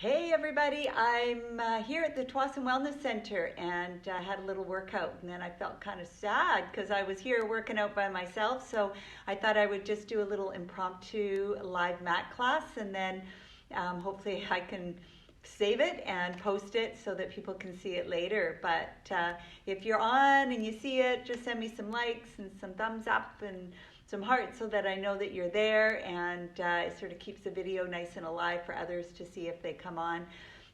Hey everybody, I'm here at the Twassen Wellness Center and I had a little workout and then I felt kind of sad because I was here working out by myself, so I thought I would just do a little impromptu live mat class and then hopefully I can save it and post it so that people can see it later. But if you're on and you see it, just send me some likes and some thumbs up and some hearts so that I know that you're there, and it sort of keeps the video nice and alive for others to see if they come on.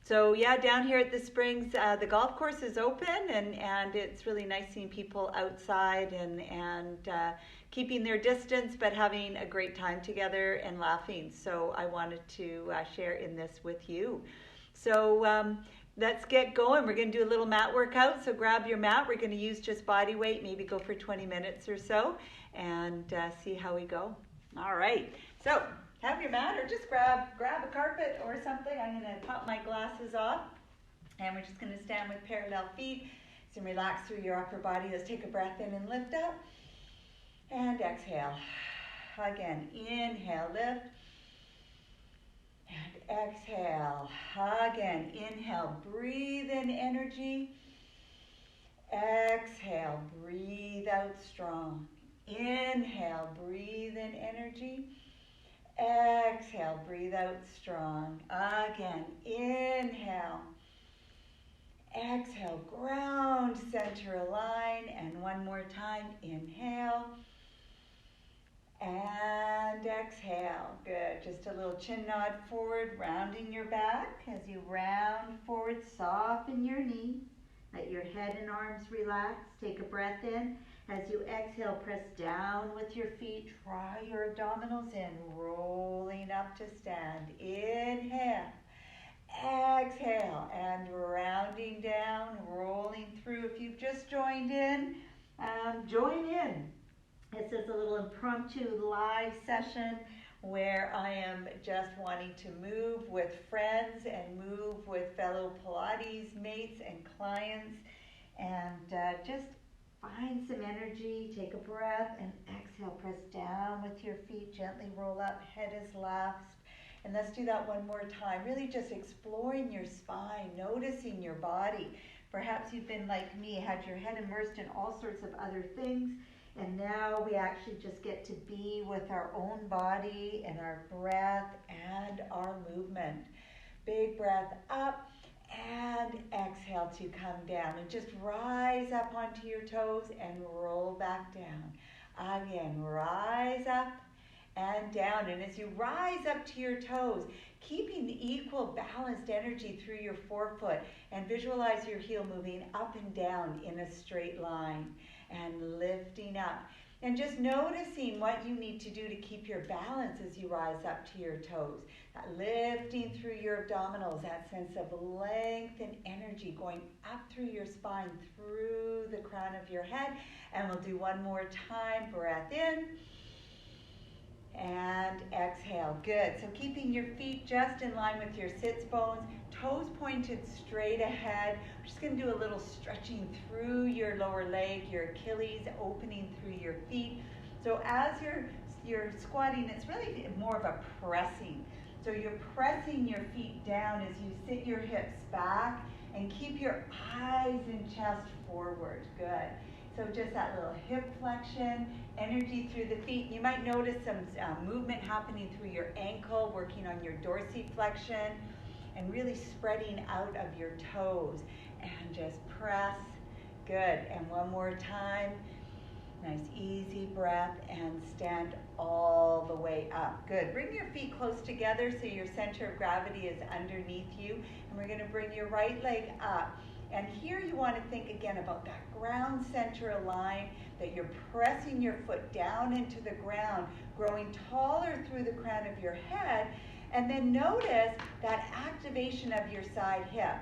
So yeah, down here at the Springs, the golf course is open and it's really nice seeing people outside and keeping their distance but having a great time together and laughing. So I wanted to share in this with you. So let's get going. We're going to do a little mat workout. So grab your mat. We're going to use just body weight, maybe go for 20 minutes or so, and see how we go. All right. So have your mat, or just grab a carpet or something. I'm going to pop my glasses off, and we're just going to stand with parallel feet. So relax through your upper body. Let's take a breath in and lift up, and exhale. Again, inhale, lift. And exhale. Again, inhale, breathe in energy. Exhale, breathe out strong. Inhale, breathe in energy. Exhale, breathe out strong. Again, inhale. Exhale, ground, center, align. And one more time, inhale. And exhale. Good. Just a little chin nod forward, rounding your back. As you round forward, soften your knee. Let your head and arms relax. Take a breath in. As you exhale, press down with your feet. Draw your abdominals in, rolling up to stand. Inhale. Exhale. And rounding down, rolling through. If you've just joined in, join in. This is a little impromptu live session where I am just wanting to move with friends and move with fellow Pilates mates and clients, and just find some energy. Take a breath and exhale. Press down with your feet. Gently roll up. Head is left. And let's do that one more time. Really just exploring your spine, noticing your body. Perhaps you've been like me, had your head immersed in all sorts of other things. And now we actually just get to be with our own body and our breath and our movement. Big breath up and exhale to come down. And just rise up onto your toes and roll back down. Again, rise up and down. And as you rise up to your toes, keeping the equal balanced energy through your forefoot, and visualize your heel moving up and down in a straight line. And lifting up. And just noticing what you need to do to keep your balance as you rise up to your toes. Lifting through your abdominals, that sense of length and energy going up through your spine, through the crown of your head. And we'll do one more time. Breath in. And exhale. Good. So keeping your feet just in line with your sits bones, toes pointed straight ahead. We're just going to do a little stretching through your lower leg, your Achilles, opening through your feet. So as you're squatting, it's really more of a pressing. So you're pressing your feet down as you sit your hips back and keep your eyes and chest forward. Good. So just that little hip flexion, energy through the feet. You might notice some movement happening through your ankle, working on your dorsiflexion, and really spreading out of your toes. And just press. Good. And one more time. Nice easy breath, and stand all the way up. Good. Bring your feet close together so your center of gravity is underneath you. And we're going to bring your right leg up. And here you want to think again about that ground center align, that you're pressing your foot down into the ground, growing taller through the crown of your head, and then notice that activation of your side hip.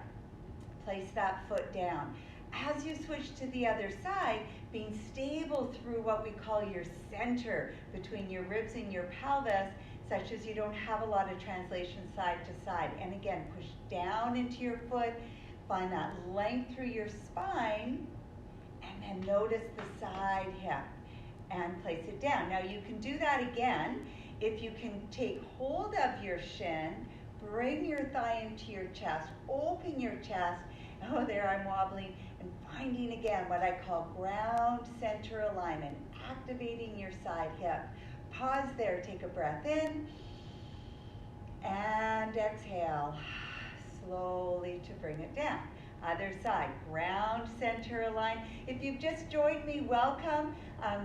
Place that foot down. As you switch to the other side, being stable through what we call your center between your ribs and your pelvis, such as you don't have a lot of translation side to side. And again, push down into your foot. Find that length through your spine, and then notice the side hip and place it down. Now you can do that again if you can take hold of your shin, Bring your thigh into your chest. Open your chest. Oh, there I'm wobbling. And finding again what I call ground center alignment. Activating your side hip. Pause there. Take a breath in. And exhale. Slowly to bring it down. Other side, ground center align. If you've just joined me, welcome.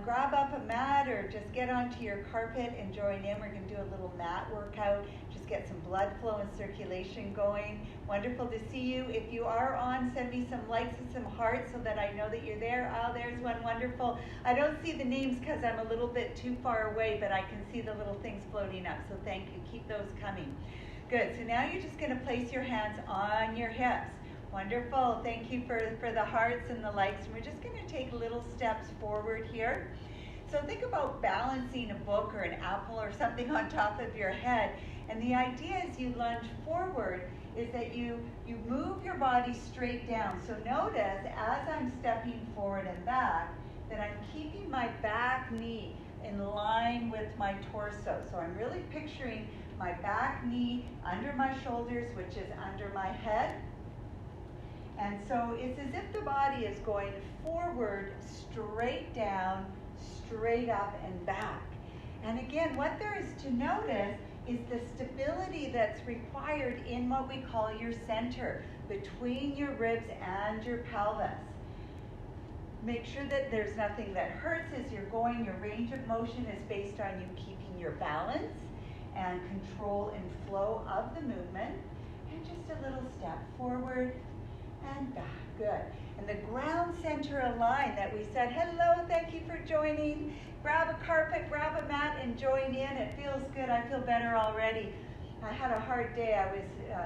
Grab up a mat or just get onto your carpet and join in. We're going to do a little mat workout. Just get some blood flow and circulation going. Wonderful to see you. If you are on, send me some likes and some hearts so that I know that you're there. Oh, there's one. Wonderful. I don't see the names because I'm a little bit too far away, but I can see the little things floating up. So thank you. Keep those coming. Good. So now you're just going to place your hands on your hips. Wonderful. Thank you for the hearts and the likes. And we're just going to take little steps forward here. So think about balancing a book or an apple or something on top of your head. And the idea as you lunge forward is that you move your body straight down. So notice as I'm stepping forward and back that I'm keeping my back knee in line with my torso. So I'm really picturing my back knee under my shoulders, which is under my head. And so it's as if the body is going forward, straight down, straight up and back. And again, what there is to notice is the stability that's required in what we call your center, between your ribs and your pelvis. Make sure that there's nothing that hurts as you're going. Your range of motion is based on you keeping your balance and control and flow of the movement. And just a little step forward and back. Good. And the ground center align that we said, hello, thank you for joining. Grab a carpet, grab a mat, and join in. It feels good. I feel better already. I had a hard day. I was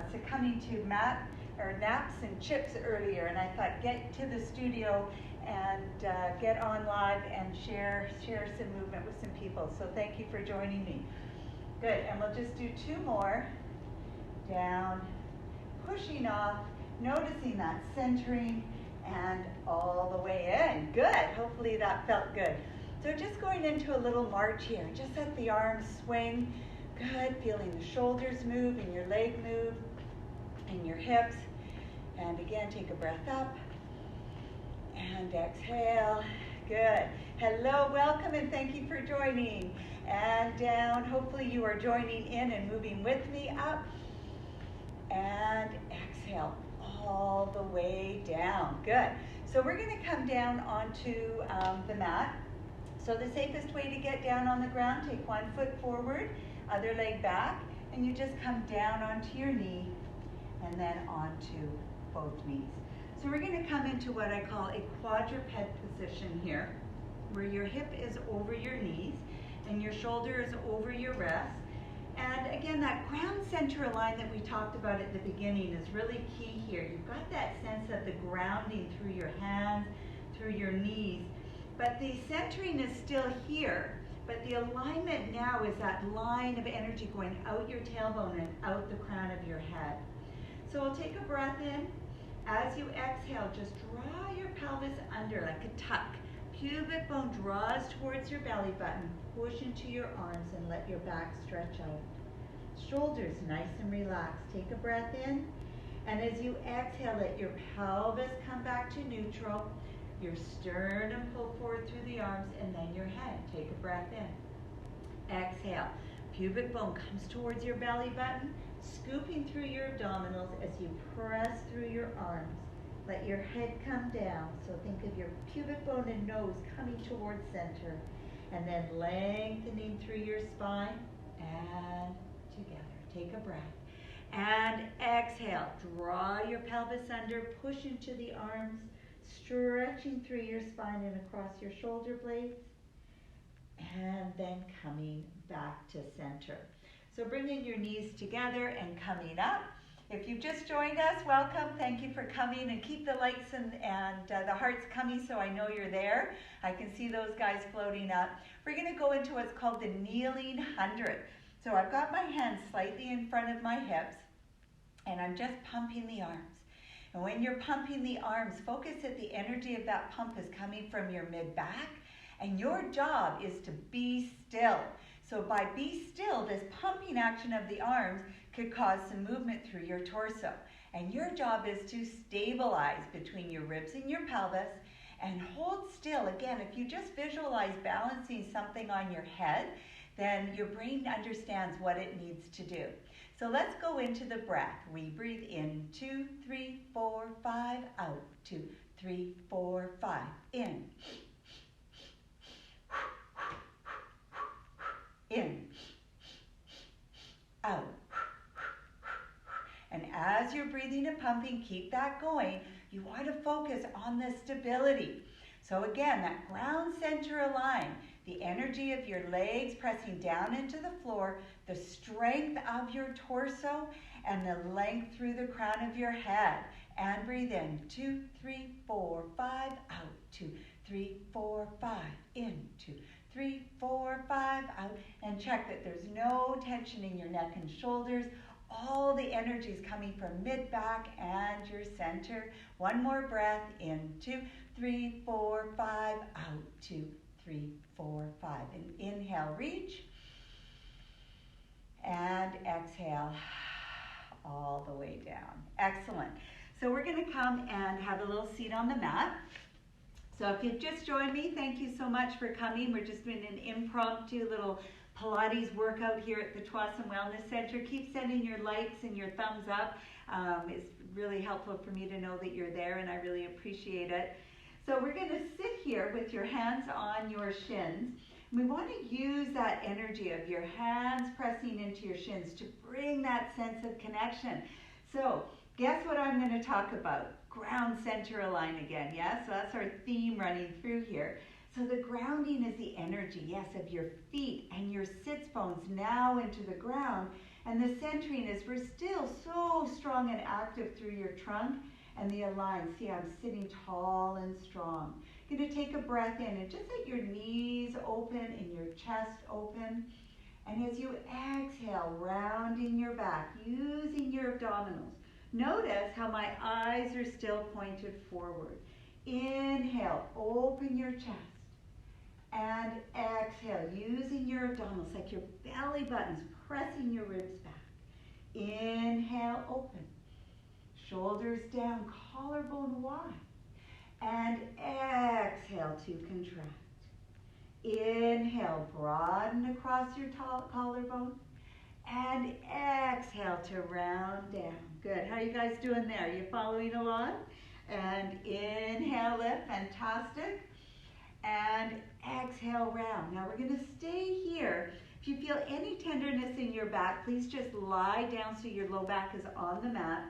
succumbing to naps and chips earlier, and I thought, get to the studio and get on live and share some movement with some people. So thank you for joining me. Good. And we'll just do two more. Down, pushing off. Noticing that centering and all the way in. Good. Hopefully that felt good. So just going into a little march here. Just let the arms swing. Good. Feeling the shoulders move and your leg move and your hips. And again, take a breath up and exhale. Good. Hello, welcome, and thank you for joining. And down. Hopefully you are joining in and moving with me. Up and exhale. All the way down. Good. So we're going to come down onto the mat. So the safest way to get down on the ground, take one foot forward, other leg back, and you just come down onto your knee and then onto both knees. So we're going to come into what I call a quadruped position here, where your hip is over your knees and your shoulder is over your wrist. And again, that ground center align that we talked about at the beginning is really key here. You've got that sense of the grounding through your hands, through your knees, but the centering is still here, but the alignment now is that line of energy going out your tailbone and out the crown of your head. So we'll take a breath in. As you exhale, just draw your pelvis under like a tuck. Pubic bone draws towards your belly button. Push into your arms and let your back stretch out. Shoulders nice and relaxed. Take a breath in. And as you exhale, let your pelvis come back to neutral. Your sternum pull forward through the arms and then your head. Take a breath in. Exhale. Pubic bone comes towards your belly button, scooping through your abdominals as you press through your arms. Let your head come down. So think of your pubic bone and nose coming towards center. And then lengthening through your spine and together. Take a breath. And exhale. Draw your pelvis under. Push into the arms. Stretching through your spine and across your shoulder blades. And then coming back to center. So bringing your knees together and coming up. If you've just joined us, welcome. Thank you for coming, and keep the lights and the hearts coming so I know you're there. I can see those guys floating up. We're going to go into what's called the kneeling 100. So I've got my hands slightly in front of my hips, and I'm just pumping the arms. And when you're pumping the arms, focus that the energy of that pump is coming from your mid-back, and your job is to be still. So by be still, this pumping action of the arms could cause some movement through your torso. And your job is to stabilize between your ribs and your pelvis and hold still. Again, if you just visualize balancing something on your head, then your brain understands what it needs to do. So let's go into the breath. We breathe in, 2, 3, 4, 5, out, 2, 3, 4, 5, in. In, out. And as you're breathing and pumping, keep that going. You want to focus on the stability. So again, that ground center align, the energy of your legs pressing down into the floor, the strength of your torso, and the length through the crown of your head. And breathe in, 2, 3, 4, 5, out, 2, 3, 4, 5, in, 2, 3, 4, 5, out, and check that there's no tension in your neck and shoulders. All the energy is coming from mid-back and your center. One more breath, in, 2, 3, 4, 5, out, 2, 3, 4, 5. And inhale, reach, and exhale all the way down. Excellent. So we're going to come and have a little seat on the mat. So if you've just joined me, thank you so much for coming. We're just doing an impromptu little Pilates workout here at the Tsawwassen Wellness Center. Keep sending your likes and your thumbs up. It's really helpful for me to know that you're there, and I really appreciate it. So we're going to sit here with your hands on your shins. We want to use that energy of your hands pressing into your shins to bring that sense of connection. So guess what I'm going to talk about? Ground center align again, yes? So that's our theme running through here. So the grounding is the energy, yes, of your feet and your sits bones now into the ground. And the centering is we're still so strong and active through your trunk and the align. See, I'm sitting tall and strong. You're going to take a breath in and just let your knees open and your chest open. And as you exhale, rounding your back, using your abdominals. Notice how my eyes are still pointed forward. Inhale, open your chest. And exhale, using your abdominals, like your belly buttons, pressing your ribs back. Inhale, open. Shoulders down, collarbone wide. And exhale to contract. Inhale, broaden across your collarbone. And exhale to round down. Good. How are you guys doing there? Are you following along? And inhale, lift. Fantastic. And exhale, round. Now we're going to stay here. If you feel any tenderness in your back, please just lie down so your low back is on the mat.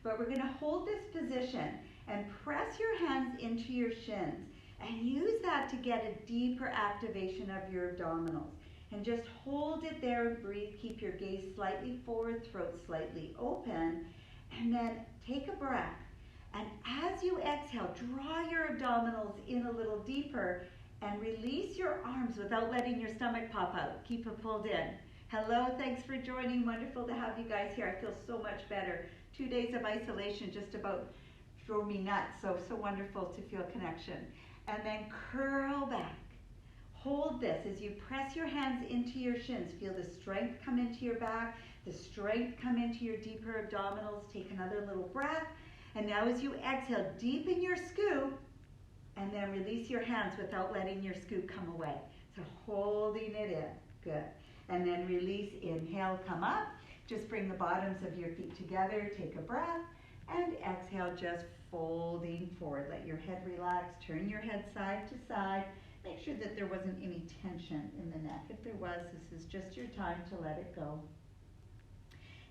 But we're going to hold this position and press your hands into your shins and use that to get a deeper activation of your abdominals. And just hold it there and breathe. Keep your gaze slightly forward, throat slightly open. And then take a breath. And as you exhale, draw your abdominals in a little deeper and release your arms without letting your stomach pop out. Keep it pulled in. Hello, thanks for joining. Wonderful to have you guys here. I feel so much better. 2 days of isolation just about drove me nuts. So wonderful to feel connection. And then curl back. Hold this as you press your hands into your shins. Feel the strength come into your back, the strength come into your deeper abdominals. Take another little breath. And now as you exhale, deepen your scoop and then release your hands without letting your scoop come away. So holding it in. Good. And then release, inhale, come up. Just bring the bottoms of your feet together. Take a breath. And exhale, just folding forward. Let your head relax. Turn your head side to side. Make sure that there wasn't any tension in the neck. If there was, this is just your time to let it go.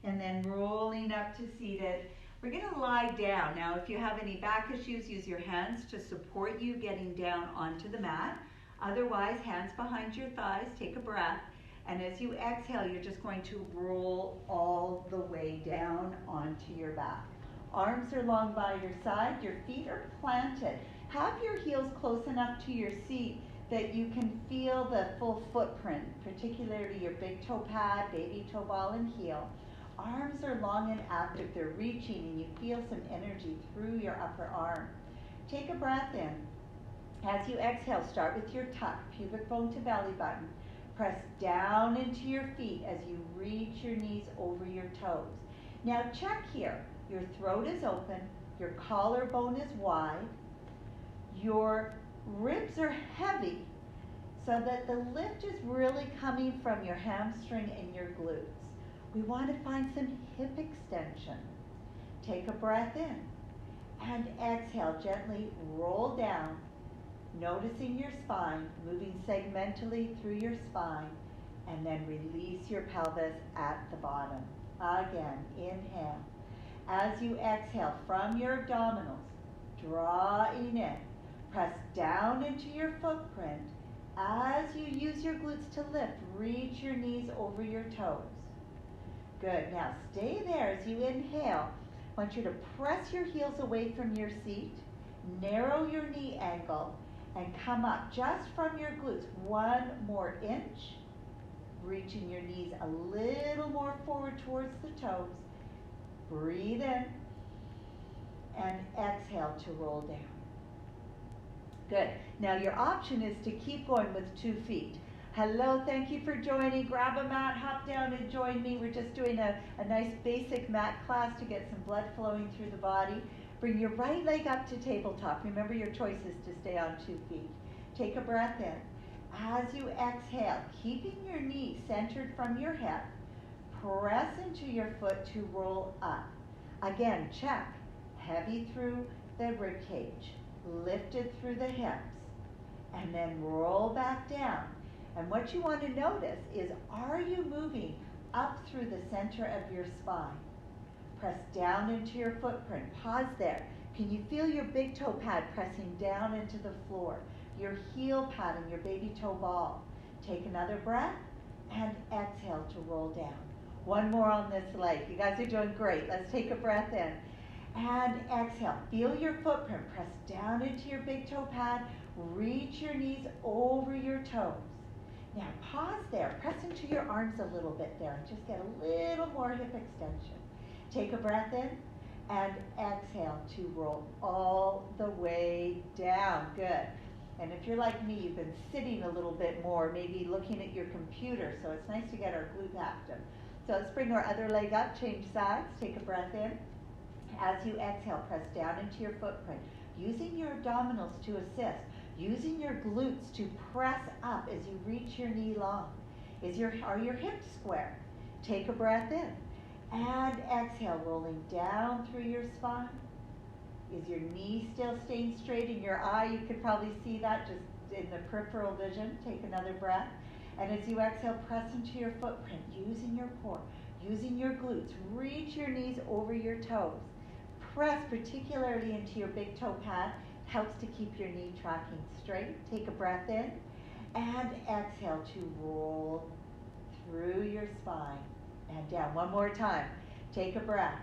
And then rolling up to seated. We're going to lie down. Now, if you have any back issues, use your hands to support you getting down onto the mat. Otherwise, hands behind your thighs. Take a breath. And as you exhale, you're just going to roll all the way down onto your back. Arms are long by your side. Your feet are planted. Have your heels close enough to your seat that you can feel the full footprint, particularly your big toe pad, baby toe ball, and heel. Arms are long and active. They're reaching, and you feel some energy through your upper arm. Take a breath in. As you exhale, start with your tuck, pubic bone to belly button. Press down into your feet as you reach your knees over your toes. Now check here. Your throat is open, your collarbone is wide, your ribs are heavy, so that the lift is really coming from your hamstring and your glutes. We want to find some hip extension. Take a breath in and exhale, gently roll down, noticing your spine, moving segmentally through your spine, and then release your pelvis at the bottom. Again, inhale. As you exhale from your abdominals, drawing in, press down into your footprint. As you use your glutes to lift, reach your knees over your toes. Good. Now stay there as you inhale. I want you to press your heels away from your seat, narrow your knee angle, and come up just from your glutes. One more inch, reaching your knees a little more forward towards the toes. Breathe in and exhale to roll down. Good. Now your option is to keep going with 2 feet. Hello, thank you for joining. Grab a mat, hop down and join me. We're just doing a nice basic mat class to get some blood flowing through the body. Bring your right leg up to tabletop. Remember, your choice is to stay on 2 feet. Take a breath in. As you exhale, keeping your knee centered from your hip, press into your foot to roll up. Again, check. Heavy through the rib cage, lifted through the hips, and then roll back down. And what you want to notice is, are you moving up through the center of your spine? Press down into your footprint. Pause there. Can you feel your big toe pad pressing down into the floor? Your heel pad and your baby toe ball. Take another breath and exhale to roll down. One more on this leg. You guys are doing great. Let's take a breath in and exhale. Feel your footprint. Press down into your big toe pad. Reach your knees over your toes. Now pause there. Press into your arms a little bit there and just get a little more hip extension. Take a breath in and exhale to roll all the way down. Good. And if you're like me, you've been sitting a little bit more, maybe looking at your computer, so it's nice to get our glute active. So let's bring our other leg up, change sides, take a breath in. As you exhale, press down into your footprint, using your abdominals to assist, using your glutes to press up as you reach your knee long. Are your hips square? Take a breath in and exhale, rolling down through your spine. Is your knee still staying straight in your eye? You could probably see that just in the peripheral vision. Take another breath. And as you exhale, press into your footprint, using your core, using your glutes. Reach your knees over your toes. Press particularly into your big toe pad. Helps to keep your knee tracking straight. Take a breath in and exhale to roll through your spine and down. One more time. Take a breath.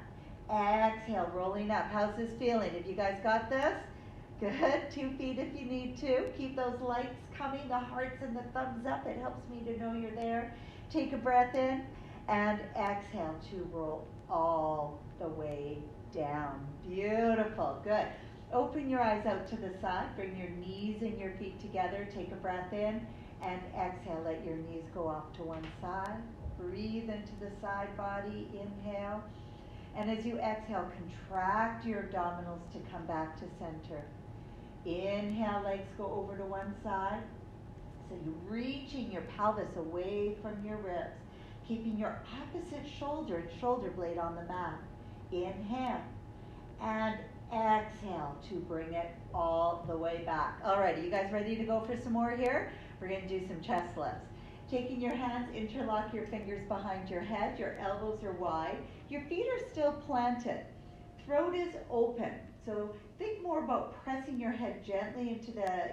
Exhale, rolling up. How's this feeling? Have you guys got this? Good. 2 feet if you need to. Keep those lights coming, the hearts and the thumbs up. It helps me to know you're there. Take a breath in and exhale to roll all the way down. Beautiful. Good. Open your eyes out to the side. Bring your knees and your feet together. Take a breath in and exhale. Let your knees go off to one side. Breathe into the side body. Inhale. And as you exhale, contract your abdominals to come back to center. Inhale, legs go over to one side. So you're reaching your pelvis away from your ribs, keeping your opposite shoulder and shoulder blade on the mat. Inhale and exhale to bring it all the way back. Alrighty, you guys ready to go for some more here? We're going to do some chest lifts. Taking your hands, interlock your fingers behind your head. Your elbows are wide. Your feet are still planted. Throat is open. So think more about pressing your head gently into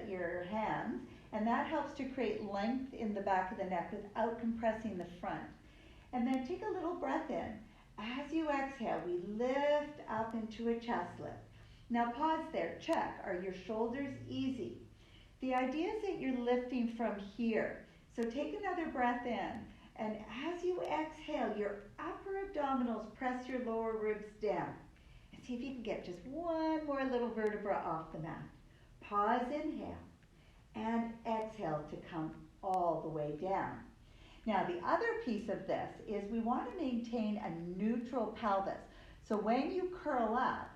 your hands, and that helps to create length in the back of the neck without compressing the front. And then take a little breath in. As you exhale, we lift up into a chest lift. Now pause there. Check. Are your shoulders easy? The idea is that you're lifting from here. So take another breath in, and as you exhale, your upper abdominals press your lower ribs down. And see if you can get just one more little vertebra off the mat. Pause, inhale, and exhale to come all the way down. Now the other piece of this is we want to maintain a neutral pelvis. So when you curl up,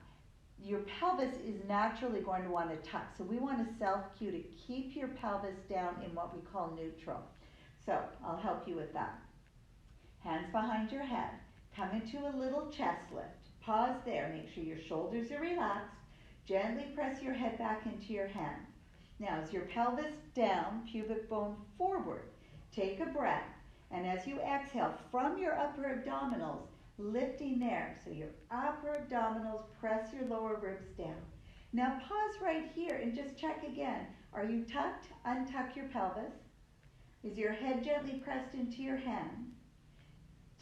your pelvis is naturally going to want to tuck. So we want to self-cue to keep your pelvis down in what we call neutral. So I'll help you with that. Hands behind your head. Come into a little chest lift. Pause there. Make sure your shoulders are relaxed. Gently press your head back into your hands. Now as your pelvis down, pubic bone forward, take a breath. And as you exhale from your upper abdominals, lifting there. So your upper abdominals, press your lower ribs down. Now pause right here and just check again. Are you tucked? Untuck your pelvis. Is your head gently pressed into your hand?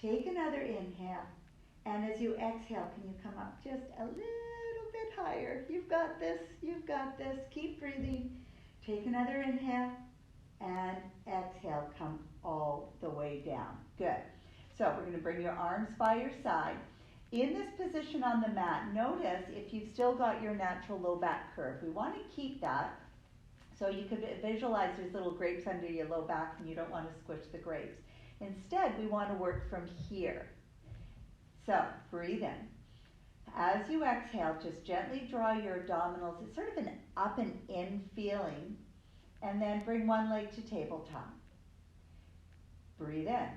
Take another inhale. And as you exhale, can you come up just a little bit higher? You've got this, you've got this. Keep breathing. Take another inhale and exhale. Come all the way down. Good. So we're going to bring your arms by your side. In this position on the mat, notice if you've still got your natural low back curve. We want to keep that. So you could visualize there's little grapes under your low back and you don't want to squish the grapes. Instead, we want to work from here. So breathe in. As you exhale, just gently draw your abdominals. It's sort of an up and in feeling. And then bring one leg to tabletop. Breathe in.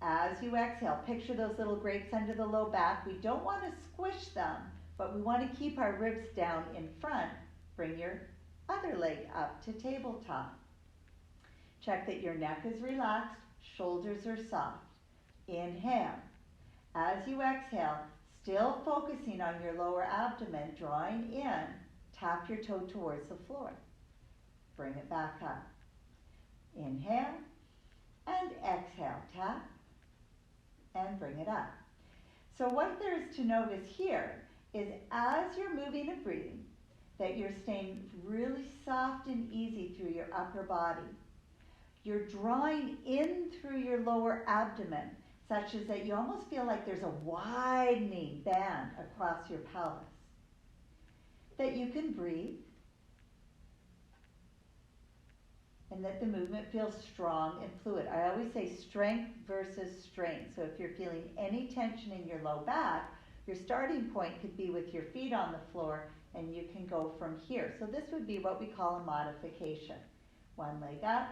As you exhale, picture those little grapes under the low back. We don't want to squish them, but we want to keep our ribs down in front. Bring your other leg up to tabletop. Check that your neck is relaxed, shoulders are soft. Inhale. As you exhale, still focusing on your lower abdomen, drawing in, tap your toe towards the floor. Bring it back up. Inhale and exhale. Tap and bring it up. So what there is to notice here is as you're moving and breathing, that you're staying really soft and easy through your upper body. You're drawing in through your lower abdomen, such as that you almost feel like there's a widening band across your pelvis. That you can breathe, and that the movement feels strong and fluid. I always say strength versus strain. So if you're feeling any tension in your low back, your starting point could be with your feet on the floor, and you can go from here. So this would be what we call a modification. One leg up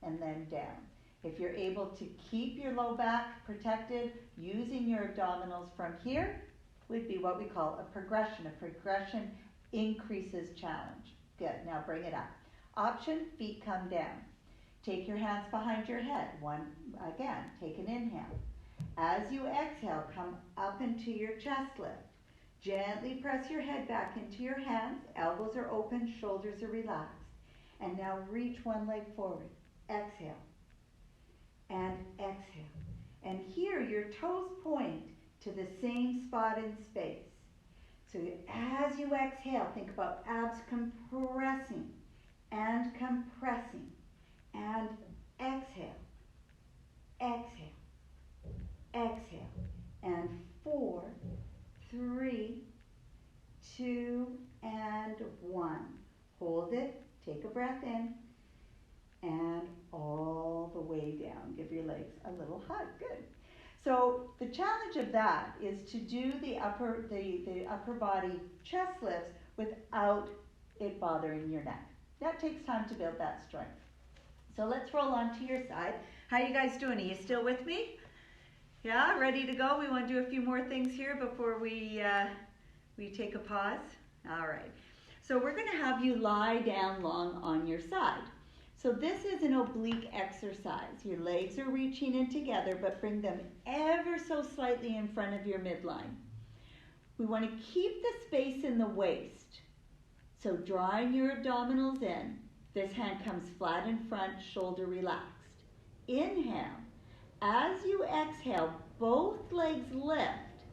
and then down. If you're able to keep your low back protected using your abdominals from here, would be what we call a progression. A progression increases challenge. Good, now bring it up. Option, feet come down. Take your hands behind your head. One, again, take an inhale. As you exhale, come up into your chest lift. Gently press your head back into your hands. Elbows are open, shoulders are relaxed. And now reach one leg forward. Exhale. And exhale. And here your toes point to the same spot in space. So as you exhale, think about abs compressing and compressing. And exhale. Exhale. Exhale. And 4, 3, 2, and 1. Hold it. Take a breath in. And all the way down. Give your legs a little hug. Good. So the challenge of that is to do the upper body chest lifts without it bothering your neck. That takes time to build that strength. So let's roll on to your side. How you guys doing? Are you still with me? Yeah, ready to go? We want to do a few more things here before we take a pause. All right. So we're going to have you lie down long on your side. So this is an oblique exercise. Your legs are reaching in together, but bring them ever so slightly in front of your midline. We want to keep the space in the waist. So drawing your abdominals in. This hand comes flat in front, shoulder relaxed. Inhale. As you exhale, both legs lift,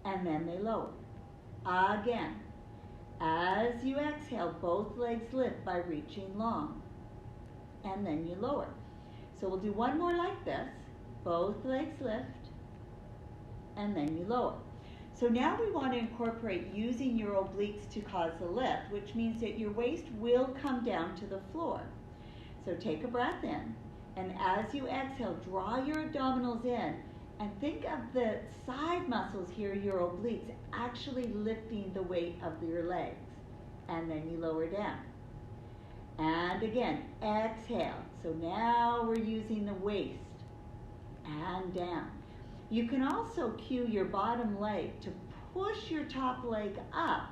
and then they lower. Again. As you exhale, both legs lift by reaching long. And then you lower. So we'll do one more like this. Both legs lift, and then you lower. So now we want to incorporate using your obliques to cause the lift, which means that your waist will come down to the floor. So take a breath in. And as you exhale, draw your abdominals in. And think of the side muscles here, your obliques, actually lifting the weight of your legs. And then you lower down. And again, exhale. So now we're using the waist. And down. You can also cue your bottom leg to push your top leg up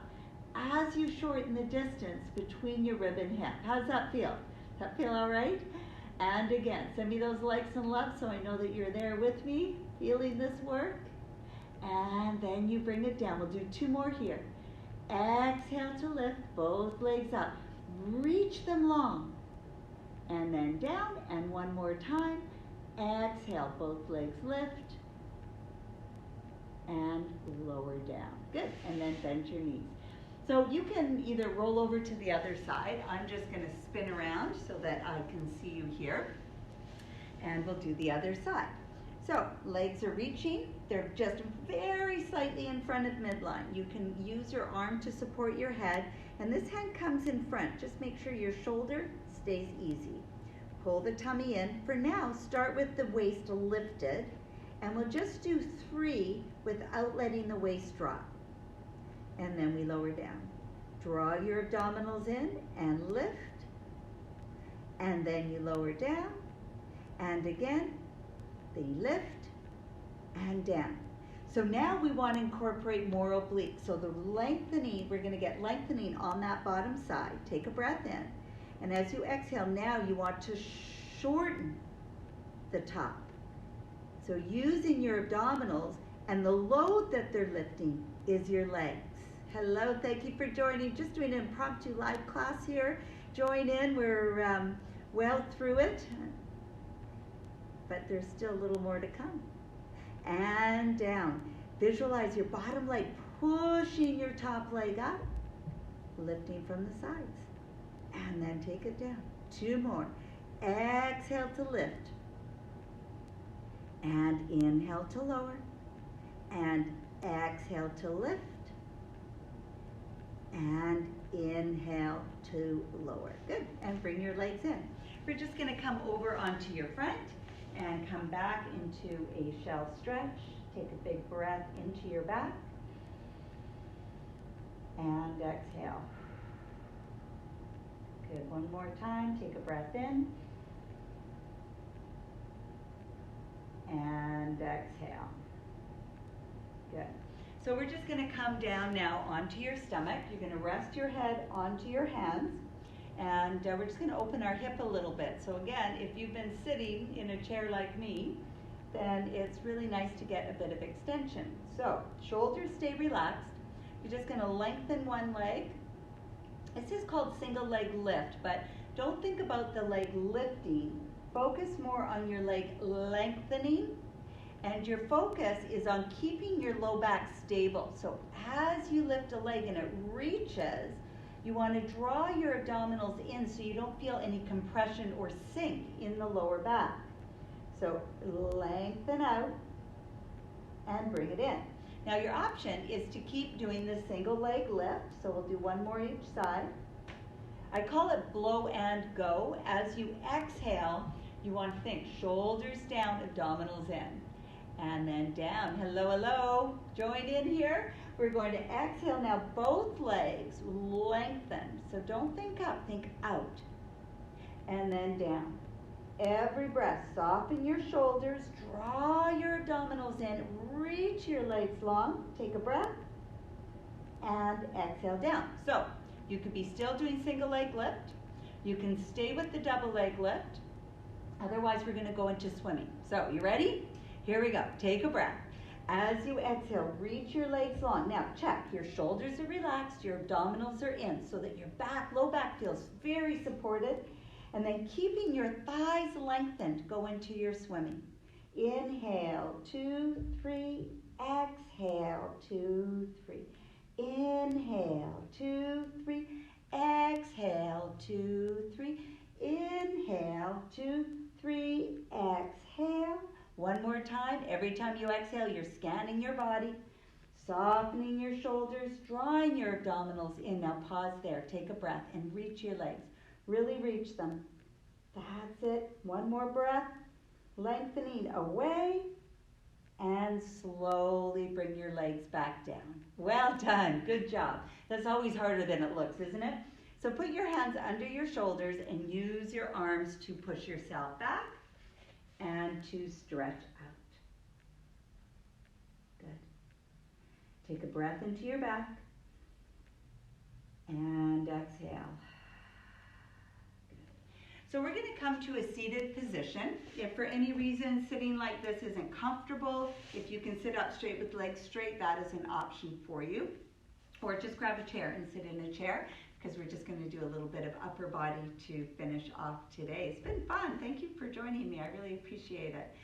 as you shorten the distance between your rib and hip. How does that feel? Does that feel all right? And again, send me those likes and loves so I know that you're there with me, feeling this work. And then you bring it down. We'll do 2 more here. Exhale to lift, both legs up. Reach them long. And then down, and 1 more time. Exhale, both legs lift. And lower down. Good, and then bend your knees. So you can either roll over to the other side. I'm just going to spin around so that I can see you here. And we'll do the other side. So legs are reaching. They're just very slightly in front of midline. You can use your arm to support your head. And this hand comes in front. Just make sure your shoulder stays easy. Pull the tummy in. For now, start with the waist lifted. And we'll just do 3 without letting the waist drop. And then we lower down. Draw your abdominals in and lift. And then you lower down. And again, they lift and down. So now we want to incorporate more obliques. So the lengthening, we're going to get lengthening on that bottom side. Take a breath in. And as you exhale, now you want to shorten the top. So using your abdominals, and the load that they're lifting is your legs. Hello, thank you for joining. Just doing an impromptu live class here. Join in, we're well through it, but there's still a little more to come. And down. Visualize your bottom leg pushing your top leg up, lifting from the sides. And then take it down. 2 more. Exhale to lift. And inhale to lower. And exhale to lift. And inhale to lower. Good. And bring your legs in. We're just going to come over onto your front and come back into a shell stretch. Take a big breath into your back. And exhale. Good. 1 more time. Take a breath in. And exhale. Good. So we're just going to come down now onto your stomach. You're going to rest your head onto your hands. And we're just going to open our hip a little bit. So again, if you've been sitting in a chair like me, then it's really nice to get a bit of extension. So shoulders stay relaxed. You're just going to lengthen one leg. This is called single leg lift, but don't think about the leg lifting. Focus more on your leg lengthening, and your focus is on keeping your low back stable. So as you lift a leg and it reaches, you want to draw your abdominals in so you don't feel any compression or sink in the lower back. So lengthen out and bring it in. Now your option is to keep doing this single leg lift. So we'll do 1 more each side. I call it blow and go. As you exhale, you want to think shoulders down, abdominals in. And then down. Hello, hello. Join in here. We're going to exhale now, both legs lengthen. So don't think up, think out. And then down. Every breath, soften your shoulders, draw your abdominals in, reach your legs long. Take a breath. And exhale down. So you could be still doing single leg lift. You can stay with the double leg lift. Otherwise, we're going to go into swimming. So you ready? Here we go. Take a breath. As you exhale, reach your legs long. Now check, your shoulders are relaxed, your abdominals are in so that your back, low back feels very supported. And then keeping your thighs lengthened, go into your swimming. Inhale, 2, 3, exhale, 2, 3. Inhale, 2, 3, exhale, 2, 3. Inhale, 2, 3, exhale. 1 more time. Every time you exhale, you're scanning your body, softening your shoulders, drawing your abdominals in. Now pause there. Take a breath and reach your legs. Really reach them. That's it. One more breath. Lengthening away. And slowly bring your legs back down. Well done. Good job. That's always harder than it looks, isn't it? So put your hands under your shoulders and use your arms to push yourself back and to stretch out. Good. Take a breath into your back and exhale. So we're going to come to a seated position. If for any reason sitting like this isn't comfortable, if you can sit up straight with legs straight, that is an option for you. Or just grab a chair and sit in a chair, because we're just going to do a little bit of upper body to finish off today. It's been fun. Thank you for joining me. I really appreciate it.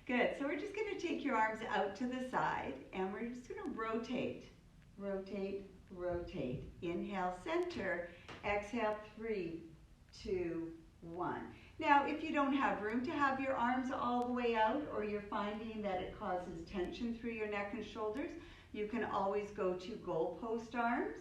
Good. So we're just going to take your arms out to the side, and we're just going to rotate, rotate, rotate. Inhale, center. Exhale, 3, 2, 1. Now, if you don't have room to have your arms all the way out, or you're finding that it causes tension through your neck and shoulders, you can always go to goalpost arms,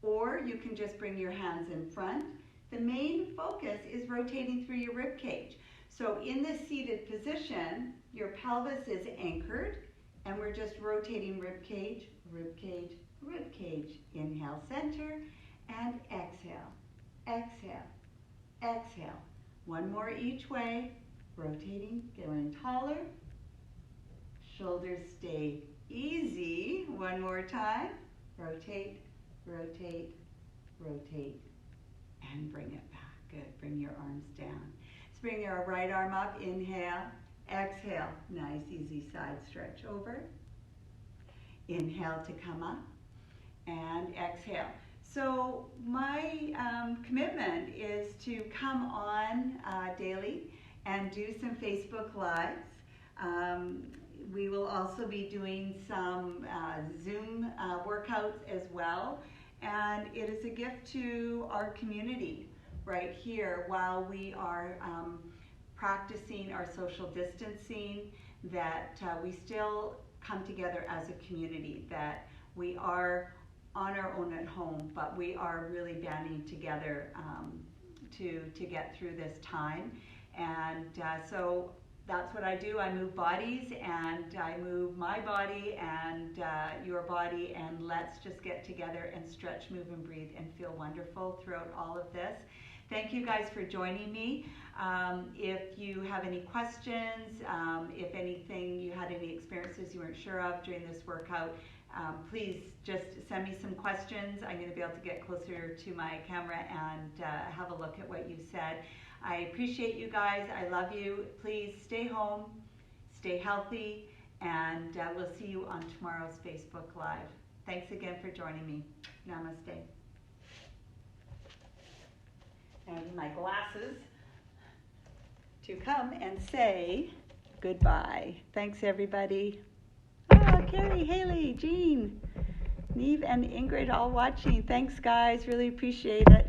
or you can just bring your hands in front. The main focus is rotating through your rib cage. So in this seated position, your pelvis is anchored, and we're just rotating rib cage, rib cage, rib cage. Inhale, center, and exhale, exhale. Exhale. One more each way. Rotating, going taller. Shoulders stay easy. One more time. Rotate, rotate, rotate. And bring it back. Good. Bring your arms down. Let's bring your right arm up. Inhale. Exhale. Nice, easy side stretch over. Inhale to come up. And exhale. So my commitment is to come on daily and do some Facebook Lives. We will also be doing some Zoom workouts as well. And it is a gift to our community right here while we are practicing our social distancing, that we still come together as a community, that we are on our own at home, but we are really banding together to get through this time. And so that's what I do. I move bodies, and I move my body and your body, and let's just get together and stretch, move, and breathe and feel wonderful throughout all of this. Thank you guys for joining me. If you have any questions, if anything, you had any experiences you weren't sure of during this workout, please just send me some questions. I'm going to be able to get closer to my camera and have a look at what you said. I appreciate you guys. I love you. Please stay home, stay healthy, and we'll see you on tomorrow's Facebook Live. Thanks again for joining me. Namaste. And my glasses to come and say goodbye. Thanks, everybody. Carrie, Haley, Jean, Neve, and Ingrid all watching. Thanks, guys. Really appreciate it.